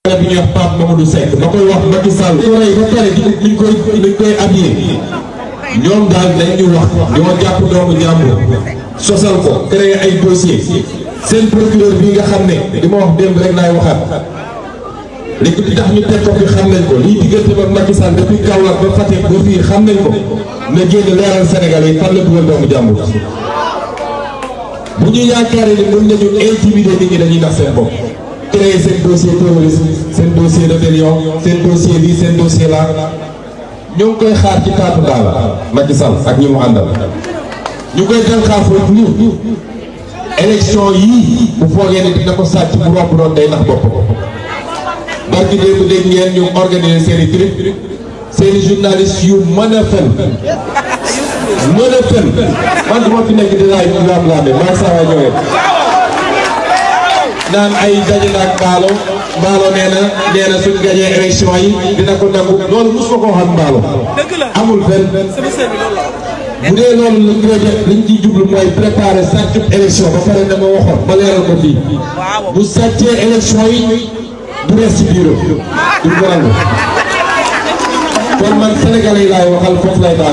bi ñuy wax Pape Mamadou Seck ma koy wax Macky Sall ko rey ba pare liñ koy habillé ñoom daal dañ ñu wax ñoo jàpp doomu jàmbur sosal ko créé ay dossier seen procureur bi nga xam ne li ma wax démb rek laay waxaat li tax ñu teg ko fi xam nañ ko lii diggante ak Macky Sall depuis Kaolack ba Fatick ba fii xam nañ ko na génn leeral Sénégal yi fan la dugal doomu jàmbur bu ñu yaakaaree ni mën nañu intimider nit ñi dañuy nax seen bopp créer seen dossier terrorisme seen dossier rébellion seen dossier lii seen dossier là ñoo ngi koy xaar ci taatu daal Macky Sall ak ñi mu àndal ñu koy dal xaar foofu nii élection yii bu foogee ne dina ko sàcc bu romb doon day nax bopp barki démb dégg ngeen ñu organiser seen i trip seen i journalistes yu mën a fen man du ma fi nekk di laaj ñu laam-laame maa saa waa ñëwee naan ay daje naag Mballo nee na suñ gagné élection yi dina ko nangu loolu mos ma ko xam Mballo amul fenn bu dee loolu liñ ciy jublu mooy préparer sàccub élection ba pare na ma waxoon ba leeral ko fii bu sàccee élection yi bu rees ci bureau du ko nangu kon man Sénégalais yi laay waxal foofu lay